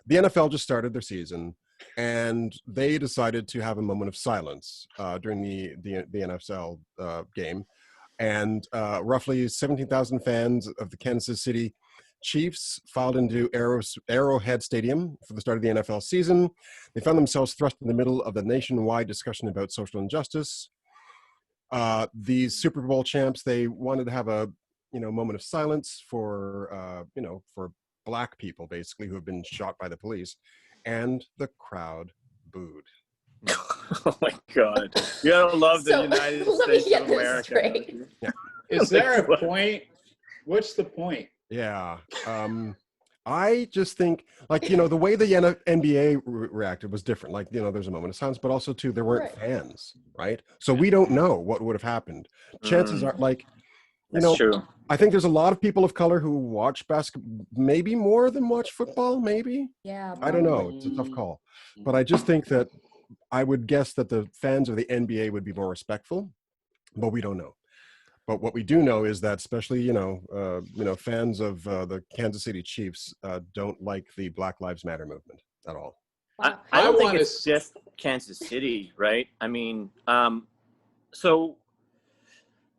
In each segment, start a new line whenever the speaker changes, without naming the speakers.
the NFL just started their season, and they decided to have a moment of silence during the NFL game. And roughly 17,000 fans of the Kansas City Chiefs filed into Arrowhead Stadium for the start of the NFL season. They found themselves thrust in the middle of the nationwide discussion about social injustice. These Super Bowl champs, they wanted to have a moment of silence for for Black people, basically, who have been shot by the police, and the crowd booed.
Oh my God! You gotta love the United States of America.
Straight.
Yeah.
Is there a point? What's the point?
Yeah. I just think, the way the NBA reacted was different. There's a moment of silence, but also, too, there weren't fans, right? So we don't know what would have happened. Chances are,
That's true.
I think there's a lot of people of color who watch basketball, maybe more than watch football, maybe.
Yeah.
I don't know. It's a tough call. But I just think that I would guess that the fans of the NBA would be more respectful, but we don't know. But what we do know is that, especially fans of the Kansas City Chiefs don't like the Black Lives Matter movement at all.
I don't think it's just Kansas City, right? I mean, so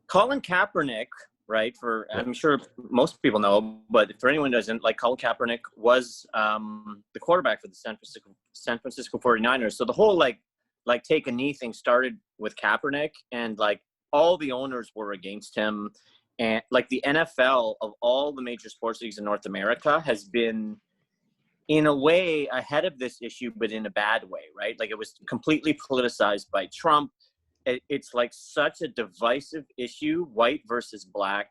Colin Kaepernick, right? I'm sure most people know, but for anyone who doesn't, Colin Kaepernick was the quarterback for the San Francisco 49ers. So the whole take a knee thing started with Kaepernick, and all the owners were against him. And the NFL, of all the major sports leagues in North America, has been in a way ahead of this issue, but in a bad way, right? It was completely politicized by Trump. It's such a divisive issue, white versus Black,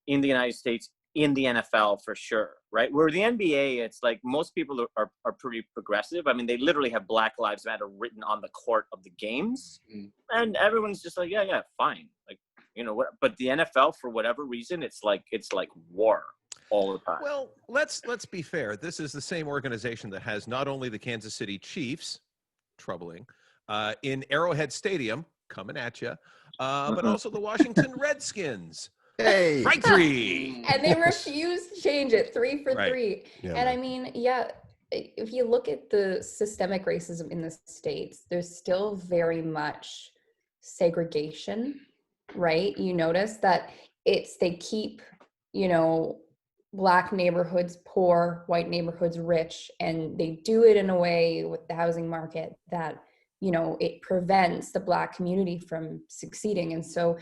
in the United States, in the NFL for sure, right? Where the NBA, it's most people are pretty progressive. I mean, they literally have Black Lives Matter written on the court of the games, and everyone's just yeah, fine. What? But the NFL, for whatever reason, it's war all the time.
Well, let's be fair. This is the same organization that has not only the Kansas City Chiefs, troubling, in Arrowhead Stadium, coming at you, but also the Washington Redskins.
Hey,
strike three.
And they refuse to change it 3 for 3.
Yeah.
And I mean, if you look at the systemic racism in the States, there's still very much segregation, right? You notice that they keep, Black neighborhoods poor, white neighborhoods rich, and they do it in a way with the housing market that, it prevents the Black community from succeeding. And so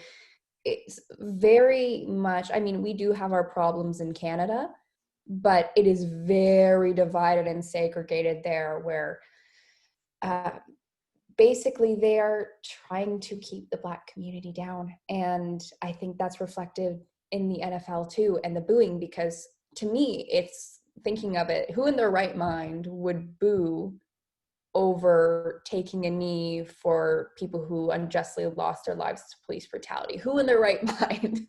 it's very much, I mean, we do have our problems in Canada, but it is very divided and segregated there, where basically they are trying to keep the Black community down. And I think that's reflected in the NFL too, and the booing, because to me, it's thinking of it, who in their right mind would boo over taking a knee for people who unjustly lost their lives to police brutality? Who in their right mind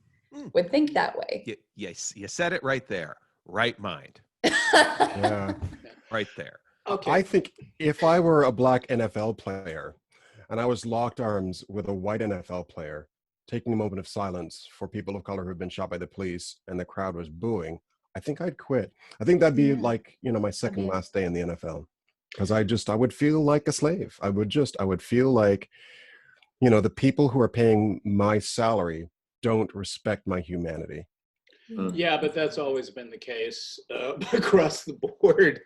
would think that way?
Yes, you said it right there. Right mind.
Yeah.
Right there.
Okay.
I think if I were a Black NFL player and I was locked arms with a white NFL player, taking a moment of silence for people of color who have been shot by the police, and the crowd was booing, I think I'd quit. I think that'd be my second last day in the NFL. Because I would feel like a slave. I would feel like, the people who are paying my salary don't respect my humanity.
Yeah, but that's always been the case across the board.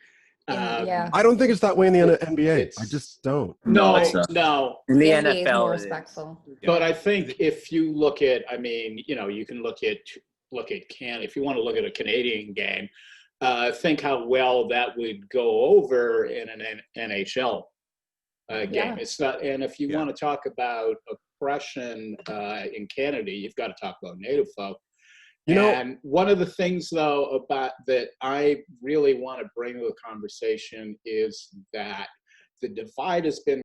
I don't think it's that way in the NBA. I just don't.
No.
In the
NBA is
NFL,
more
it is.
respectful.
But I think if you look at, you can look at if you want to look at a Canadian game, think how well that would go over in an NHL game. It's not, and if you want to talk about oppression in Canada, you've got to talk about Native folk. And one of the things, though, about that I really want to bring to the conversation is that the divide has been